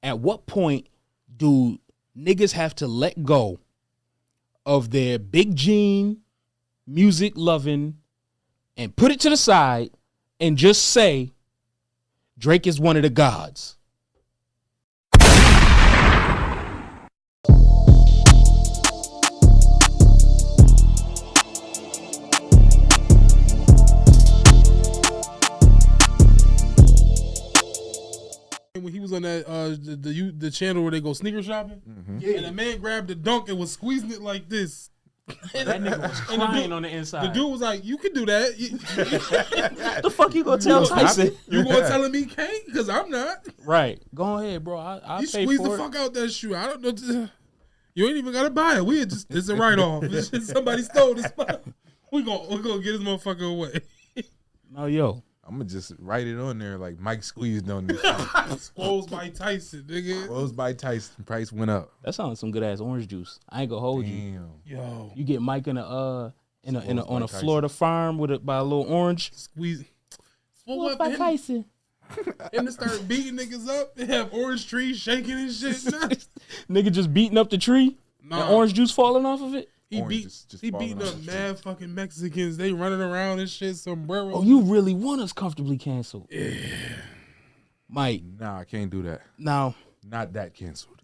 At what point do niggas have to let go of their big gene, music loving, and put it to the side and just say Drake is one of the gods? When he was on that the channel where they go sneaker shopping, and a man grabbed the dunk and was squeezing it like this. That nigga was crying on the inside. The dude was like, "You can do that." The fuck you gonna tell Tyson? You gonna tell me he can't? Because I'm not. Right. Go ahead, bro. I'll He pay squeezed for the it. fuck out that shoe. I don't know. You ain't even gotta buy it. It's a write off. Somebody stole this. We gonna get this motherfucker away. No, yo. I'm gonna just write it on there like Mike squeezed on this. Exposed by Tyson, nigga. Exposed by Tyson. Price went up. That sounds like some good ass orange juice. I ain't gonna hold you. Yo, You get Mike on a Tyson. Florida farm by a little orange. squeeze. What by Tyson? And to start beating niggas up. They have orange trees shaking and shit. Nigga just beating up the tree. Nah. And orange juice falling off of it. He Orange just beating falling up off. mad fucking Mexicans. They running around and shit. Sombrero. Oh, you really want us comfortably canceled? Yeah. Mike, Nah, I can't do that. now. Not that canceled.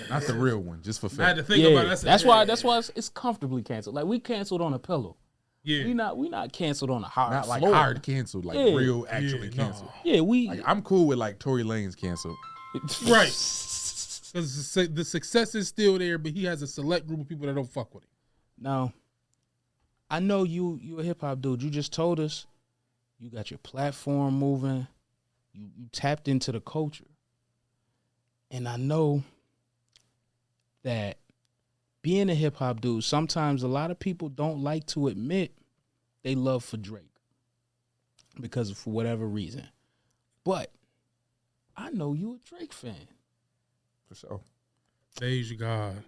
Not the real one. Just for I had to fact. think Yeah, about it. that's why it's comfortably canceled. Like we canceled on a pillow. Yeah. We not canceled on a hard Not like floor. hard canceled. Like Yeah. real actually Yeah, canceled. Yeah, we Like I'm cool with like Tory Lanez canceled. Right. Because the success is still there, but he has a select group of people that don't fuck with him. Now, I know you a hip hop dude. You just told us you got your platform moving. You tapped into the culture. And I know that being a hip hop dude, sometimes a lot of people don't like to admit they love for Drake because for whatever reason. But I know you a Drake fan. For sure. Beige God.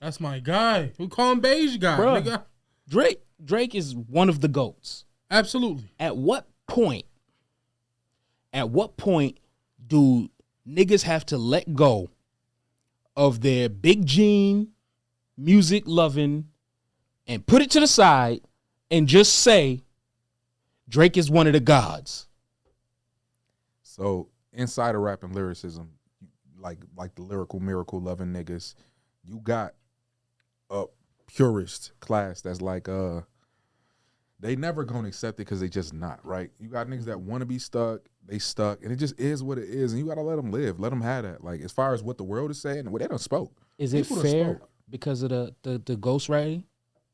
That's my guy. We call him Beige God. Bruh. Nigga. Drake is one of the GOATs. Absolutely. At what point do niggas have to let go of their big gene, music loving, and put it to the side and just say Drake is one of the gods? So inside of rap and lyricism, like the lyrical miracle loving niggas, you got a purist class that's like they never gonna accept it because they just not, right? You got niggas that want to be stuck, they stuck, and it just is what it is, and you gotta let them live, let them have that. Like as far as what the world is saying, well, they done spoke. Is it People done fair spoke. because of the ghostwriting?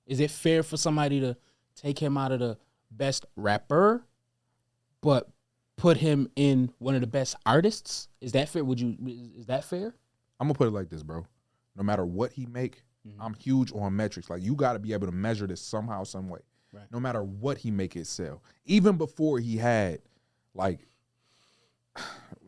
Is it fair for somebody to take him out of the best rapper, but put him in one of the best artists? Is that fair? Is that fair? I'm gonna put it like this, bro. No matter what he make, I'm huge on metrics. Like you got to be able to measure this somehow, some way. Right. No matter what he make it sell. Even before he had, like,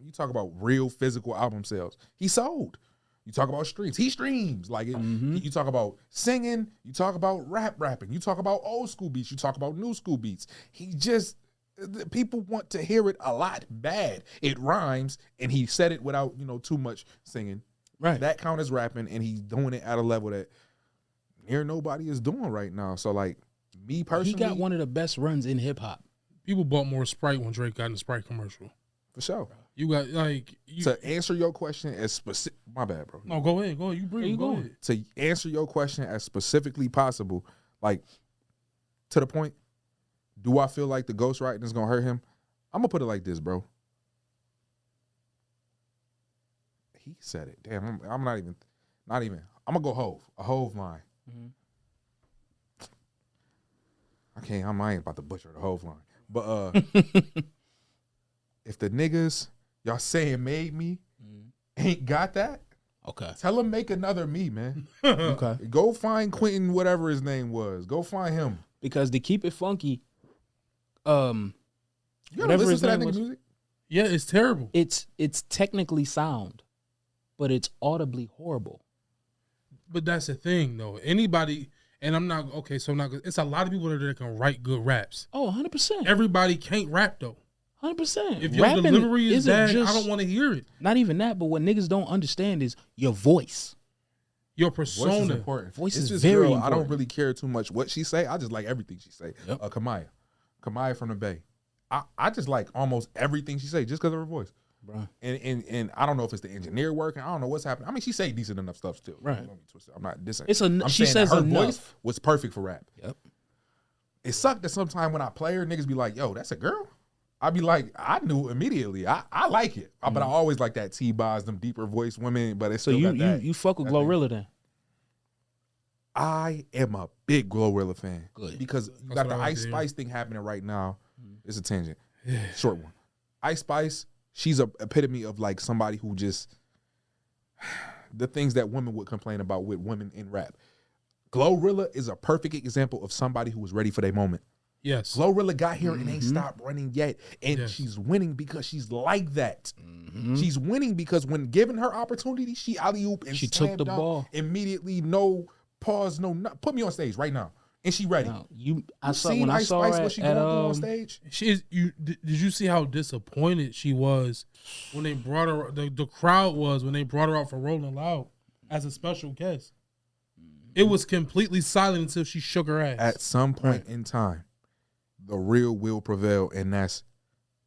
you talk about real physical album sales, he sold. You talk about streams, he streams. Like, you talk about singing, you talk about rapping, you talk about old school beats, you talk about new school beats. He just, people want to hear it a lot bad. It rhymes, and he said it without, too much singing. Right. That count as rapping, and he's doing it at a level that near nobody is doing right now. So, like, me personally, He got one of the best runs in hip hop. People bought more Sprite when Drake got in the Sprite commercial. for sure. You got To answer your question as specific, my bad, bro. No, go ahead. You breathe. Go ahead. To answer your question as specifically possible, like to the point, do I feel like the ghostwriting is gonna hurt him? I'm gonna put it like this, bro. He said it. Damn, I'm not even. I'm gonna go a Hove line. I ain't about to butcher the Hove line, but if the niggas y'all saying made me ain't got that, Okay. tell them make another me, man. Okay. Go find Quentin, whatever his name was. Go find him. Because to keep it funky, You gotta whatever listen his to that name nigga was, music. Yeah, it's terrible. it's technically sound, but it's audibly horrible. But that's the thing, though. Anybody, and I'm not okay. So I'm not. It's a lot of people that can write good raps. Oh, 100%. Everybody can't rap though. 100%. If your Rapping delivery is isn't bad, I just- don't want to hear it. Not even that, but what niggas don't understand is your voice. Your Voice is persona. important. Voice It's is this very girl, I don't important. really care too much what she say. I just like everything she say. Yep. Kamaya from the Bay. I just like almost everything she say just because of her voice. Bro. And I don't know if it's the engineer working. I don't know what's happening. I mean, she say decent enough stuff still. Right. Don't get me twisted. I'm not dissing. She saying says that her enough. voice was perfect for rap. Yep. It sucked that sometime when I play her, niggas be like, yo, that's a girl? I'd be like, I knew immediately. I like it. But I always like that T-Boz, them deeper voice women, but it's So still got that. you fuck with that thing. Glorilla then? I am a big Glorilla fan. Good. Because you That's got what the I like Ice to hear. Spice thing happening right now. It's a tangent. Short one. Ice Spice, she's a epitome of like somebody who just the things that women would complain about with women in rap. Glorilla is a perfect example of somebody who was ready for their moment. Yes. Glorilla got here and ain't stopped running yet. And Yes. she's winning because she's like that. She's winning because when given her opportunity, she alley-oop and She took slam the dunk ball. immediately, no pause, put me on stage right now. And she ready. No, You I saw seen when I Ice saw Spice her what she at going through on stage? She is. Did you see how disappointed she was when they brought her? The crowd was when they brought her out for Rolling Loud as a special guest. It was completely silent until she shook her ass. At some point in time, the real will prevail, and that's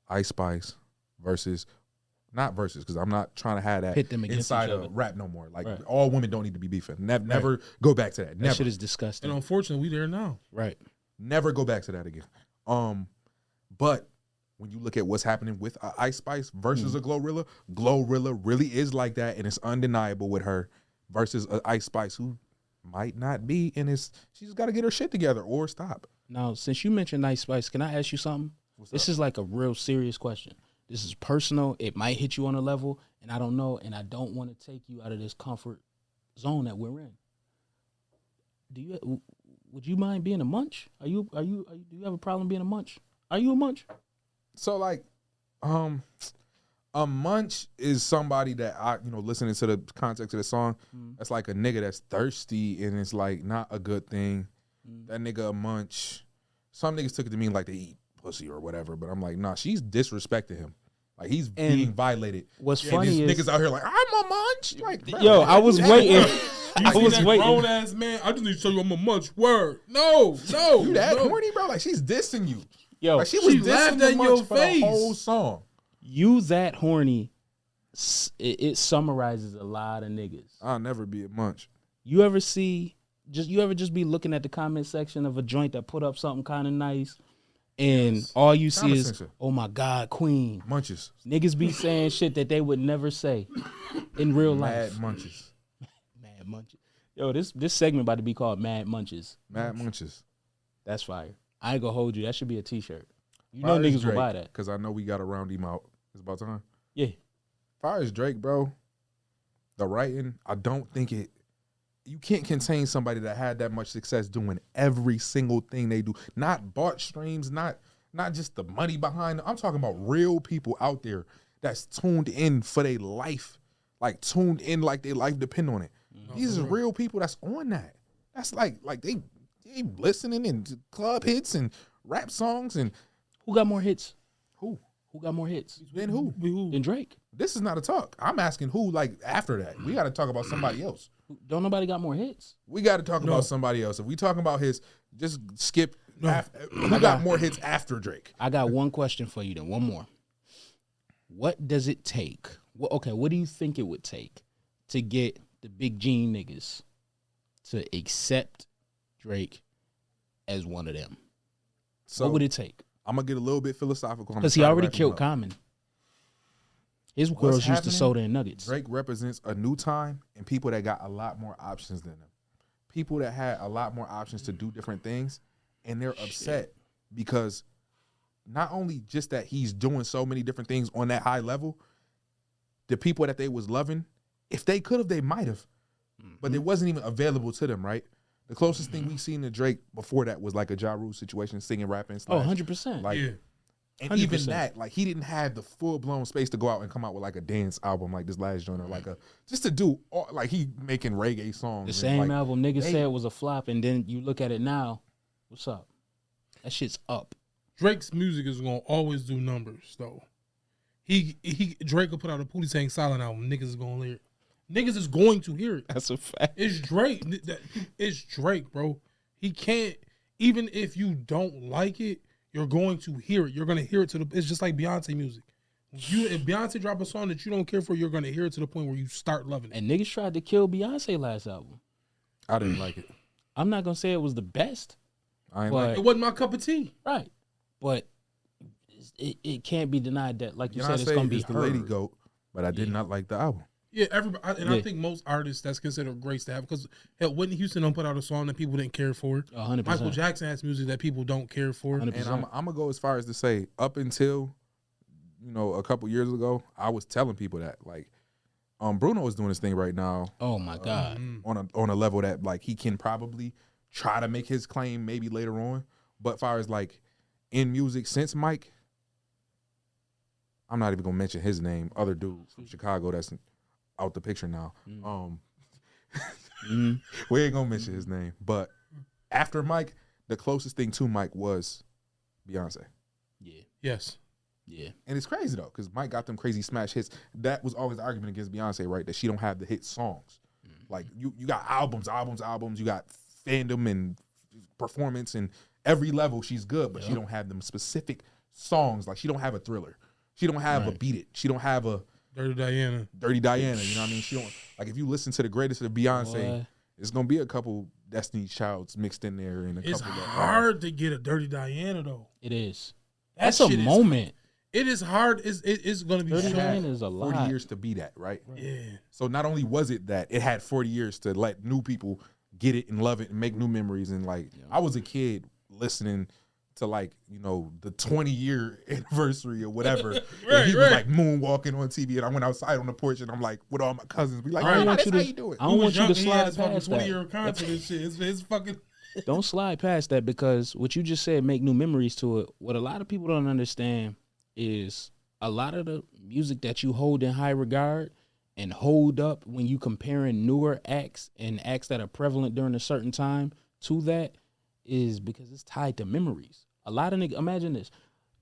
Ice Spice versus, not versus, because I'm not trying to have that Pit them against inside each of other. rap no more. Like Right. all women don't need to be beefing. Never go back to that. that Never. shit is disgusting. and unfortunately, we there now. Right. Never go back to that again. But when you look at what's happening with Ice Spice versus a Glorilla, Glorilla really is like that, and it's undeniable with her versus a Ice Spice who might not be, and she just got to get her shit together or stop. Now, since you mentioned Ice Spice, can I ask you something? This is like a real serious question. This is personal. It might hit you on a level, and I don't know, and I don't want to take you out of this comfort zone that we're in. Would you mind being a munch? Do you have a problem being a munch? Are you a munch? So like, a munch is somebody that listening to the context of the song, that's like a nigga that's thirsty and it's like not a good thing. That nigga a munch. Some niggas took it to mean like they eat pussy or whatever, but I'm like, nah, she's disrespecting him. Like he's being violated. What's And funny these is, niggas out here like, I'm a munch. Like, bro, yo, I was waiting. I You was see that waiting. grown ass man. I just need to show you I'm a munch. Word. No. You that no. horny, bro? Like she's dissing you. Yo, Like she was She dissing laughed the at munch your for face. the whole song. you that horny. It summarizes a lot of niggas. I'll never be a munch. You ever just be looking at the comment section of a joint that put up something kind of nice, and all you see is, Condescension. oh my God, queen. Munches. Niggas be saying shit that they would never say in real life. Mad munches. Mad munches. Yo, this segment about to be called Mad Munches. Mad munches. That's fire. I ain't gonna hold you. That should be a t-shirt. You know niggas will buy that. Because I know we got to round him out. It's about time. Yeah. Fire is Drake, bro. The writing, I don't think you can't contain somebody that had that much success doing every single thing they do. Not bought streams, not just the money behind it. I'm talking about real people out there that's tuned in for their life. Like tuned in like their life depend on it. These are real people that's on that. That's like they listening and club hits and rap songs and Who got more hits? who? Who got more hits Then who? than Drake? This is not a talk. I'm asking who, like, after that. We got to talk about somebody else. Don't nobody got more hits? We got to talk about somebody else. If we talking about his, just skip. Who got more hits after Drake? I got one question for you then. One more. What does it take? What do you think it would take to get the Big Gene niggas to accept Drake as one of them? So What would it take? I'm going to get a little bit philosophical. Because he already killed Common. His girls used to happening? soda and nuggets. Drake represents a new time and people that got a lot more options than them. People that had a lot more options to do different things, and they're upset because not only just that he's doing so many different things on that high level, the people that they was loving, if they could have, they might have, but it wasn't even available to them, right? The closest thing we seen to Drake before that was like a Ja Rule situation, singing, rapping, Oh, slash, 100%. like, Yeah. and even 100%. that, like he didn't have the full blown space to go out and come out with like a dance album like this last joint or like just to do like he making reggae songs. The and, same like, album niggas they- said was a flop, and then you look at it now, what's up? That shit's up. Drake's music is gonna always do numbers though. Drake will put out a Pootie Tang Silent album. Niggas is gonna hear it. Niggas is going to hear it. That's a fact. It's Drake. It's Drake, bro. He can't. Even if you don't like it, you're going to hear it. You're gonna hear it to the. It's just like Beyonce music. If Beyonce drop a song that you don't care for, you're gonna hear it to the point where you start loving it. And niggas tried to kill Beyonce last album. I didn't like it. I'm not gonna say it was the best. I ain't But- like It wasn't my cup of tea. Right. But it can't be denied that, like you said, it's Beyonce gonna be is the heard. lady goat, but I did not like the album. Yeah, everybody, I Yeah. think most artists that's considered great to have, because hell, Whitney Houston don't put out a song that people didn't care for. 100%. Michael Jackson has music that people don't care for. 100%. And I'm gonna go as far as to say, up until a couple years ago, I was telling people that like, Bruno is doing this thing right now Oh my God. on a level that like he can probably try to make his claim maybe later on. But as far as like in music since Mike, I'm not even gonna mention his name. Other dude from Chicago that's out the picture now. We ain't gonna mention his name. But after Mike, the closest thing to Mike was Beyonce. Yeah. Yes. Yeah. And it's crazy though, because Mike got them crazy smash hits. That was always the argument against Beyonce, right? That she don't have the hit songs. Like you got albums. You got fandom and performance and every level. She's good, but she don't have them specific songs. Like she don't have a Thriller. She don't have a Beat It. She don't have a Dirty Diana. Dirty Diana. You know what I mean? She don't like if you listen to the greatest of Beyonce. Boy. It's gonna be a couple Destiny's Childs mixed in there and a It's couple. hard to get a Dirty Diana though. It is. That That's a shit is- moment. It is hard. It's going to be Dirty so- Diana is a 40 lot. years to be that, right? Yeah. So not only was it that, it had 40 years to let new people get it and love it and make new memories. And like, I was a kid listening to like, the 20-year anniversary or whatever. And he was like moonwalking on TV and I went outside on the porch and I'm like, with all my cousins, we like, I don't want that's you how to- you do it. I don't want you to He had slide his fucking past 20-year that. concert and shit. It's fucking. Don't slide past that, because what you just said, make new memories to it. What a lot of people don't understand is a lot of the music that you hold in high regard and hold up when you comparing newer acts and acts that are prevalent during a certain time to that is because it's tied to memories. A lot of niggas, imagine this.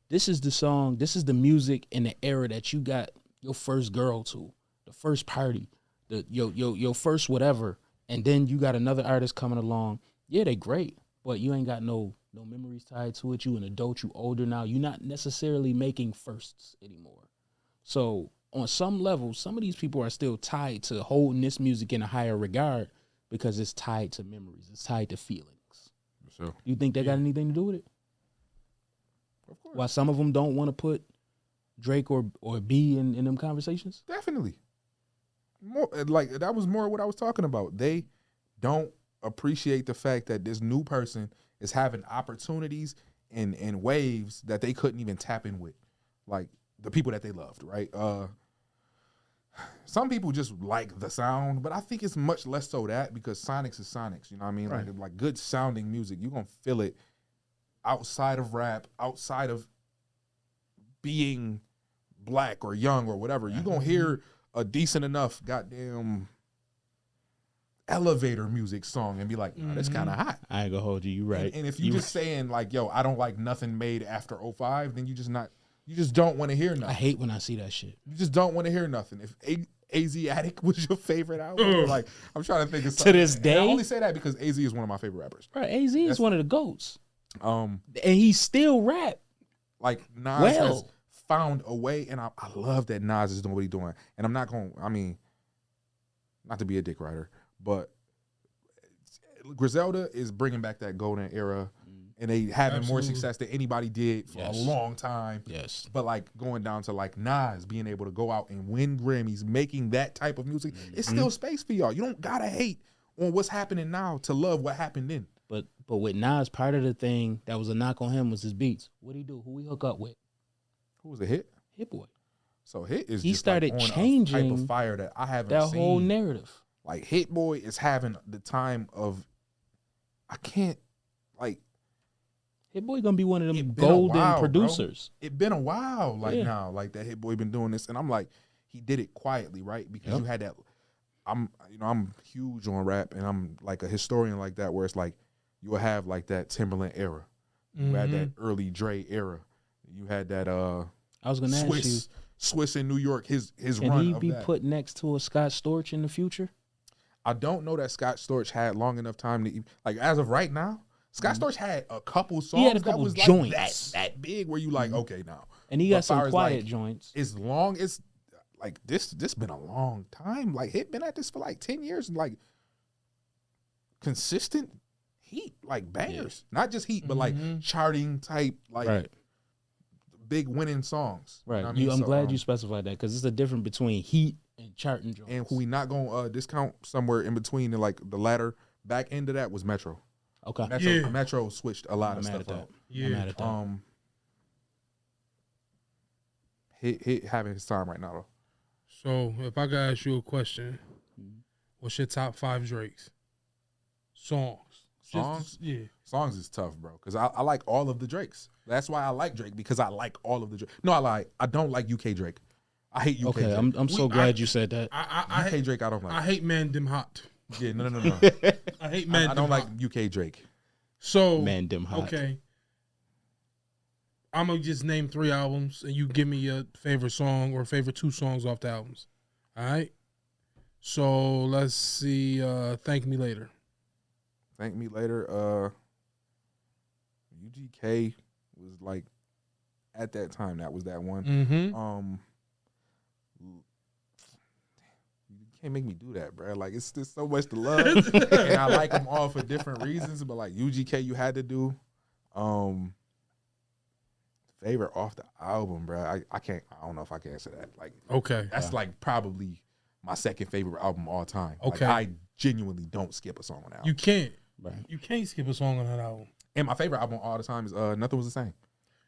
This is the song, this is the music in the era that you got your first girl to, the first party, your first whatever, and then you got another artist coming along. Yeah, they great, but you ain't got no memories tied to it. You an adult, you older now. You're not necessarily making firsts anymore. So on some level, some of these people are still tied to holding this music in a higher regard because it's tied to memories. It's tied to feelings. So, You think that got anything to do with it? of course. Why some of them don't want to put Drake or B in them conversations? Definitely. More like that was more what I was talking about. They don't appreciate the fact that this new person is having opportunities and waves that they couldn't even tap in with. Like the people that they loved, right? Some people just like the sound, but I think it's much less so that because Sonics is Sonics, you know what I mean? Right. Like good sounding music, you're gonna feel it outside of rap, outside of being black or young or whatever. You're gonna hear a decent enough goddamn elevator music song and be like, nah, that's kind of hot. I ain't gonna hold you. You right. And if you just saying like, yo, I don't like nothing made after 05, then you just don't want to hear I nothing. hate when I see that shit. You just don't want to hear nothing. If Asiatic was your favorite album, like I'm trying to think of something. this And I day? only say that because AZ is one of my favorite rappers. Right, AZ is one of the GOATs. Um, And he still rap. like Nas Well. has found a way, and I love that Nas is doing what he's doing. And I'm not going. I mean, not to be a dick rider, but Griselda is bringing back that golden era, and they having more Absolutely. success than anybody did for Yes. a long time. Yes. But like going down to like Nas being able to go out and win Grammys, making that type of music, it's still space for y'all. You don't gotta hate on what's happening now to love what happened then. But with Nas, part of the thing that was a knock on him was his beats. What'd he do? Who he hook up with? Who was a hit? Hit Boy. So Hit is He just started like on a type changing of fire that I haven't That seen. whole narrative. Like Hit Boy is having the time of I can't like Hit Boy gonna be one of It them been a golden while, bro. producers. it been a while like Yeah. now like that Hit Boy been doing this and I'm like he did it quietly, right? Because Yep. you had that I'm huge on rap and I'm like a historian like that where it's like you will have like that Timberland era. You had that early Dre era. You had that I was gonna ask you, Swiss in New York. His can run he of be that. put next to a Scott Storch in the future? I don't know that Scott Storch had long enough time to like as of right now. Scott Storch had a couple songs had a couple that was joints. like that big where you like okay now. And he But got some far as, quiet like, joints. As long as like this been a long time. Like Hit been at this for like 10 years and like consistent heat, like bangers. Not just heat, but like charting type, like Right. big winning songs. Right. You know what I mean? I'm So, glad you specified that because it's a difference between heat and charting joints. and who we not gonna discount somewhere in between and like the latter back end of that was Metro. Okay. Metro switched a lot I'm of mad stuff at that. up. I'm mad at that. Hit having his time right now though. So if I could ask you a question, what's your top 5 Drakes? Songs. Yeah. Songs is tough, bro. Because I like all of the Drakes. That's why I like Drake, because I like all of the Drake. No, I don't like UK Drake. I hate UK Okay, Drake. I'm so glad you said that. UK Drake I don't like. I hate Man Dem Hot. Yeah, no. I hate Man I Dem don't like Hot. UK Drake. So Man Dem Hot. Okay. I'm gonna just name 3 albums and you give me your favorite song or favorite 2 songs off the albums. All right. So let's see. Thank Me Later. Thank Me Later. UGK was like at that time that was that one. Mm-hmm. You can't make me do that, bro. Like it's just so much to love, and I like them all for different reasons. But like UGK, you had to do. Favorite off the album, bro. I can't. I don't know if I can answer that. Like, Okay. that's like probably my second favorite album of all time. Okay. Like, I genuinely don't skip a song on that album. You can't. Right. You can't skip a song on that album. And my favorite album all the time is Nothing Was the Same.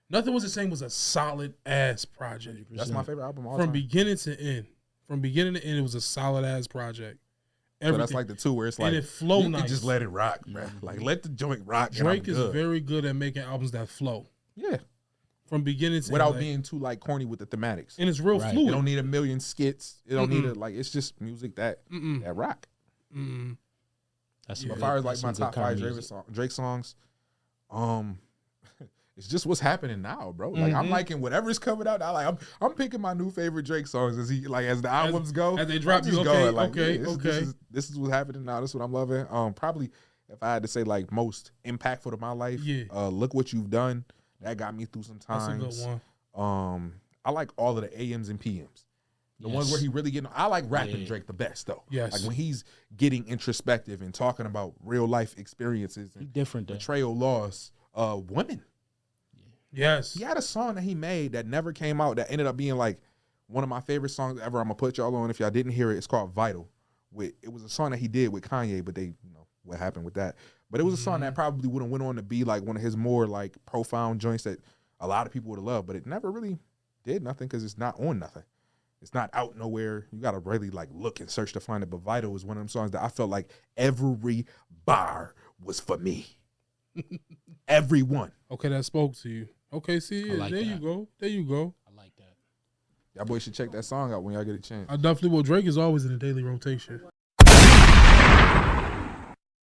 Nothing Was the Same was a solid ass project. That's my favorite album all the From time. beginning to end. From beginning to end, it was a solid ass project. So that's like the two where it's like and it flow you nice. can just let it rock, bro. Like let the joint rock. Drake and is I'm good. very good at making albums that flow. Yeah. From beginning to Without end. being too like corny with the thematics. And it's real Right. It fluid. don't need a million skits. It don't need a like. It's just music that rock. That's As far as like my top 5 Drake songs, it's just what's happening now, bro. Like I'm liking whatever's coming out. I'm picking my new favorite Drake songs as the albums go. as they drop, I'm just you, going, okay. This is what's happening now. This is what I'm loving. Probably if I had to say like most impactful to my life, Look What You've Done. That got me through some times. That's a good one. I like all of the AMs and PMs. The ones where he really getting. I like rapping Drake the best though. Yes. Like when he's getting introspective and talking about real life experiences and different there. betrayal, loss, women. Yes. He had a song that he made that never came out that ended up being like one of my favorite songs ever. I'm gonna put y'all on if y'all didn't hear it. It's called Vital. It was a song that he did with Kanye, but they what happened with that. But it was a song that probably would have went on to be like one of his more like profound joints that a lot of people would have loved, but it never really did nothing because it's not on nothing. It's not out nowhere. You gotta really like look and search to find it. But Vital is one of them songs that I felt like every bar was for me. Everyone. Okay, that spoke to you. Okay, see, like there that. you go. There you go. I like that. Y'all boys should check that song out when y'all get a chance. I definitely will. Drake is always in the daily rotation.